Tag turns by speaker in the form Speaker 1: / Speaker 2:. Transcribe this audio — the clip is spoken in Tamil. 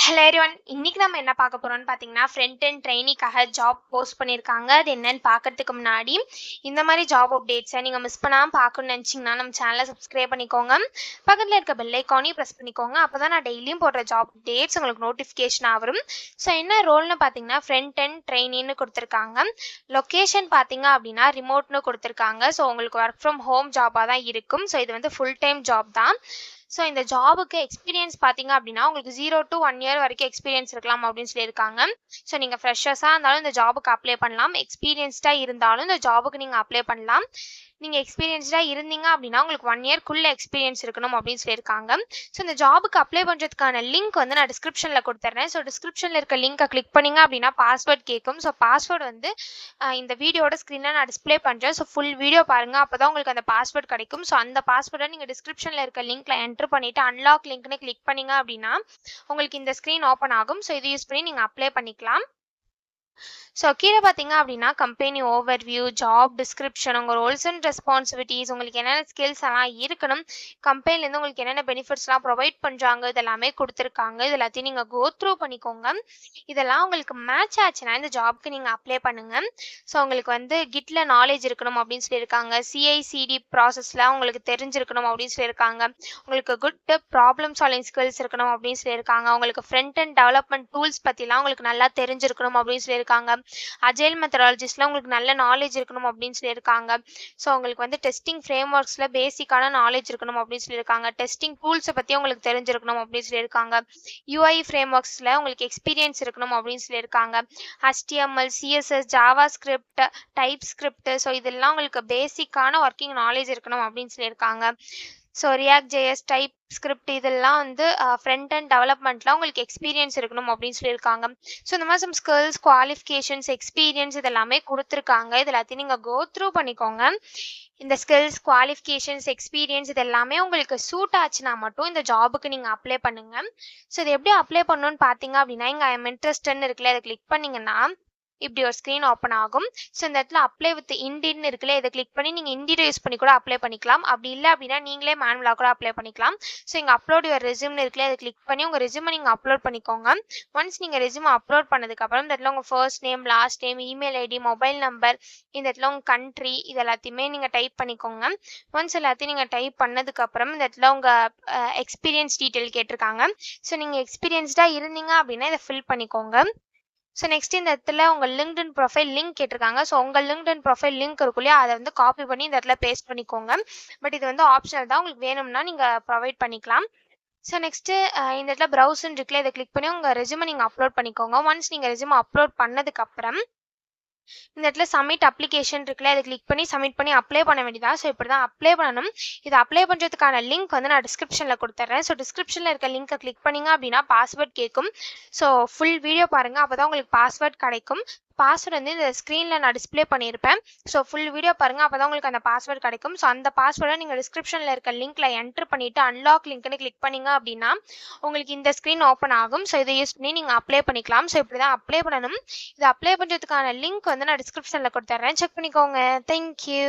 Speaker 1: Hello everyone. இன்னைக்கு நம்ம என்ன பார்க்க போறோம்னு பார்த்தீங்கன்னா, ஃப்ரண்ட் அண்ட் ட்ரெய்னிக்காக ஜாப் போஸ்ட் பண்ணியிருக்காங்க. அது என்னன்னு பார்க்கறதுக்கு முன்னாடி, இந்த மாதிரி ஜாப் அப்டேட்ஸை நீங்கள் மிஸ் பண்ணாமல் பார்க்கணும்னு நினச்சிங்கன்னா, நம்ம சேனலை சப்ஸ்கிரைப் பண்ணிக்கோங்க. பக்கத்தில் இருக்க பெல் ஐக்கானையும் ப்ரெஸ் பண்ணிக்கோங்க. அப்போ தான் நான் டெய்லியும் போடுற ஜாப் அப்டேட்ஸ் உங்களுக்கு நோட்டிஃபிகேஷனாக வரும். ஸோ என்ன ரோல்னு பார்த்தீங்கன்னா, ஃப்ரண்ட் அண்ட் ட்ரெய்னின்னு கொடுத்துருக்காங்க. லொக்கேஷன் பார்த்தீங்க அப்படின்னா ரிமோட்னு கொடுத்துருக்காங்க. ஸோ உங்களுக்கு ஒர்க் ஃப்ரம் ஹோம் ஜாபாக தான் இருக்கும். ஸோ இது வந்து ஃபுல் டைம் ஜாப் தான். ஸோ இந்த ஜாபுக்கு எக்ஸ்பீரியன்ஸ் பார்த்தீங்க அப்படின்னா உங்களுக்கு 0 to 1 year வரைக்கும் எக்ஸ்பீரியன்ஸ் இருக்கலாம் அப்படின்னு சொல்லியிருக்காங்க. ஸோ நீங்கள் ஃப்ரெஷர்ஸாக இருந்தாலும் இந்த ஜாபுக்கு அப்ளை பண்ணலாம். எக்ஸ்பீரியன்ஸ்டாக இருந்தாலும் இந்த ஜாபுக்கு நீங்கள் அப்ளை பண்ணலாம். நீங்கள் எக்ஸ்பீரியன்ஸ்டாக இருந்தீங்க அப்படின்னா உங்களுக்கு 1 yearக்குள்ளே எக்ஸ்பீரியன்ஸ் இருக்கணும் அப்படின்னு சொல்லியிருக்காங்க. ஸோ இந்த ஜாபுக்கு அப்ளை பண்ணுறதுக்கான லிங்க் வந்து நான் டிஸ்கிரிப்ஷனில் கொடுத்துட்றேன். ஸோ டிஸ்கிரிப்ஷனில் இருக்க லிங்கை கிளிக் பண்ணிங்க அப்படின்னா பாஸ்வேர்ட் கேட்கும். ஸோ பாஸ்வேர்டு வந்து இந்த வீடியோட ஸ்க்ரீனில் நான் டிஸ்பிளே பண்ணுறேன். ஸோ ஃபுல் வீடியோ பாருங்கள், அப்போ தான் உங்களுக்கு அந்த பாஸ்வேர்ட் கிடைக்கும். ஸோ அந்த பாஸ்வேர்டை நீங்கள் டிஸ்கிரிப்ஷனில் இருக்க லிங்க்ல என்ட்ரு பண்ணிவிட்டு அன்லாக் லிங்க்னு கிளிக் பண்ணிங்க அப்படின்னா உங்களுக்கு இந்த ஸ்க்ரீன் ஓப்பன் ஆகும். ஸோ இது யூஸ் பண்ணி நீங்கள் அப்ளை பண்ணிக்கலாம். ஸோ கீழே பார்த்தீங்க அப்படின்னா கம்பெனி ஓவர்வியூ, ஜாப் டிஸ்கிரிப்ஷன், உங்கள் ரோல்ஸ் அண்ட் ரெஸ்பான்சிபிலிட்டிஸ், உங்களுக்கு என்னென்ன ஸ்கில்ஸ் எல்லாம் இருக்கணும், கம்பெனிலேருந்து உங்களுக்கு என்னென்ன பெனிஃபிட்ஸ்லாம் ப்ரொவைட் பண்ணுறாங்க, இதெல்லாமே கொடுத்துருக்காங்க. இது எல்லாத்தையும் நீங்கள் கோ த்ரூ பண்ணிக்கோங்க. இதெல்லாம் உங்களுக்கு மேட்ச் ஆச்சுன்னா இந்த ஜாப்க்கு நீங்கள் அப்ளை பண்ணுங்கள். ஸோ உங்களுக்கு வந்து கிட்ல நாலேஜ் இருக்கணும் அப்படின்னு சொல்லியிருக்காங்க. சிஐசிடி ப்ராசஸ்லாம் உங்களுக்கு தெரிஞ்சிருக்கணும் அப்படின்னு சொல்லியிருக்காங்க. உங்களுக்கு குட் ப்ராப்ளம் சால்விங் ஸ்கில்ஸ் இருக்கணும் அப்படின்னு சொல்லியிருக்காங்க. உங்களுக்கு ஃப்ரண்ட் அண்ட் டெவலப்மெண்ட் டூல்ஸ் பற்றிலாம் உங்களுக்கு நல்லா தெரிஞ்சிருக்கணும் அப்படின்னு சொல்லியிருக்காங்க. அஜைல் மெத்தடாலஜிஸ்ல உங்களுக்கு நல்ல நாலேஜ் இருக்கணும் அப்படின்னு சொல்லியிருக்காங்க. ஸோ உங்களுக்கு வந்து டெஸ்டிங் ஃப்ரேம் ஒர்க்ஸில் பேசிக்கான நாலேஜ் இருக்கணும் அப்படின்னு சொல்லியிருக்காங்க. டெஸ்டிங் டூல்ஸை பற்றி உங்களுக்கு தெரிஞ்சிருக்கணும் அப்படின்னு சொல்லியிருக்காங்க. யூஐ ஃப்ரேம் ஒர்க்ஸில் உங்களுக்கு எக்ஸ்பீரியன்ஸ் இருக்கணும் அப்படின்னு சொல்லியிருக்காங்க. HTML, CSS, Java script, type script, so இதெல்லாம் உங்களுக்கு பேசிக்கான ஒர்க்கிங் நாலேஜ் இருக்கணும் அப்படின்னு சொல்லியிருக்காங்க. So react JS, type script இதெல்லாம் வந்து ஃப்ரண்ட் அண்ட் டெவலப்மெண்ட்டில் உங்களுக்கு எக்ஸ்பீரியன்ஸ் இருக்கணும் அப்படின்னு சொல்லியிருக்காங்க. ஸோ இந்த மாதிரி சம் ஸ்கில்ஸ், குவாலிஃபிகேஷன்ஸ், எக்ஸ்பீரியன்ஸ் இதெல்லாமே கொடுத்துருக்காங்க. இது எல்லாத்தையும் நீங்கள் கோ த்ரூ பண்ணிக்கோங்க. இந்த ஸ்கில்ஸ், குவாலிஃபிகேஷன்ஸ், எக்ஸ்பீரியன்ஸ் இது எல்லாமே உங்களுக்கு சூட் ஆச்சுன்னா மட்டும் இந்த ஜாபுக்கு நீங்கள் அப்ளை பண்ணுங்கள். ஸோ இது எப்படி அப்ளை பண்ணணும்னு பார்த்தீங்க அப்படின்னா இங்கே ஐஎம் இன்ட்ரெஸ்டட்னு இருக்குல்ல, அதை கிளிக் பண்ணிங்கன்னா இப்படி ஒரு ஸ்க்ரீன் ஓப்பன் ஆகும். ஸோ இந்த இடத்துல அப்ளை வித் இண்டின்னு இருக்குல்ல, இதை கிளிக் பண்ணி நீங்கள் இண்டியை யூஸ் பண்ணி கூட அப்ளை பண்ணிக்கலாம். அப்படி இல்லை அப்படின்னா நீங்களே மேனுவலாக கூட அப்ளை பண்ணிக்கலாம். ஸோ இங்கே அப்லோட் யுவர் ரெஸ்யூம்னு இருக்குல்ல, அதை கிளிக் பண்ணி உங்கள் ரெஸ்யூமை நீங்கள் அப்லோட் பண்ணிக்கோங்க. ஒன்ஸ் நீங்கள் ரெஸ்யூமை அப்லோட் பண்ணதுக்கப்புறம் இந்த இடத்துல உங்கள் first name, last name, email ID, mobile number, இந்த இடத்துல உங்கள் கண்ட்ரி இது எல்லாத்தையுமே நீங்கள் டைப் பண்ணிக்கோங்க. ஒன்ஸ் எல்லாத்தையும் நீங்கள் டைப் பண்ணதுக்கப்புறம் இந்த இடத்துல உங்கள் எக்ஸ்பீரியன்ஸ் டீட்டெயில் கேட்டிருக்காங்க. ஸோ நீங்கள் எக்ஸ்பீரியன்ஸ்டாக இருந்தீங்க அப்படின்னா இதை ஃபில் பண்ணிக்கோங்க. ஸோ நெக்ஸ்ட் இந்த இடத்துல உங்கள் லிங்க்டின் ப்ரொஃபைல் லிங்க் கேட்டிருக்காங்க. ஸோ உங்கள் லிங்க்டின் ப்ரொஃபைல் லிங்க் இருக்கும் இல்லையா, அதை வந்து காப்பி பண்ணி இந்த இடத்துல பேஸ்ட் பண்ணிக்கோங்க. பட் இது வந்து ஆப்ஷனல் தான், உங்களுக்கு வேணும்னா நீங்கள் ப்ரொவைட் பண்ணிக்கலாம். ஸோ நெக்ஸ்ட்டு இந்த இடத்துல ப்ரௌசர்னு இருக்குல்ல, இதை கிளிக் பண்ணி உங்கள் ரெஸ்யூமை நீங்கள் அப்லோட் பண்ணிக்கோங்க. ஒன்ஸ் நீங்கள் ரெஸ்யூமை அப்லோட் பண்ணதுக்கப்புறம் இந்த இடத்துல சப்மிட் அப்ளிகேஷன் இருக்குல்ல, அதை கிளிக் பண்ணி சப்மிட் பண்ணி அப்ளை பண்ண வேண்டியதா. ஸோ இப்படி தான் அப்ளை பண்ணணும். இது அப்ளை பண்ணுறதுக்கான லிங்க் வந்து நான் டிஸ்கிரிப்ஷனில் கொடுத்துட்றேன். ஸோ டிஸ்கிரிப்ஷனில் இருக்க லிங்க்கை கிளிக் பண்ணிங்க அப்படின்னா பாஸ்வேர்ட் கேட்கும். ஸோ ஃபுல் வீடியோ பாருங்கள், அப்போ தான் உங்களுக்கு பாஸ்வேர்ட் கிடைக்கும். பாஸ்வேர்டு வந்து இந்த ஸ்க்ரீனில் நான் டிஸ்பிளே பண்ணியிருப்பேன். ஸோ ஃபுல் வீடியோ பாருங்கள், அப்போ தான் உங்களுக்கு அந்த பாஸ்வேர்டு கிடைக்கும். ஸோ அந்த பாஸ்வேர்டை நீங்கள் டிஸ்கிரிப்ஷனில் இருக்க லிங்க்ல என்ட்ரு பண்ணிவிட்டு அன்லாக் லிங்க்னு கிளிக் பண்ணிங்க அப்படின்னா உங்களுக்கு இந்த ஸ்க்ரீன் ஓப்பன் ஆகும். ஸோ இதை யூஸ் பண்ணி நீங்கள் அப்ளை பண்ணிக்கலாம். ஸோ இப்படி தான் அப்ளை பண்ணணும். இது அப்ளை பண்ணுறதுக்கான லிங்க் வந்து நான் டிஸ்கிரிப்ஷனில் கொடுத்துட்றேன், செக் பண்ணிக்கோங்க. தேங்க்யூ.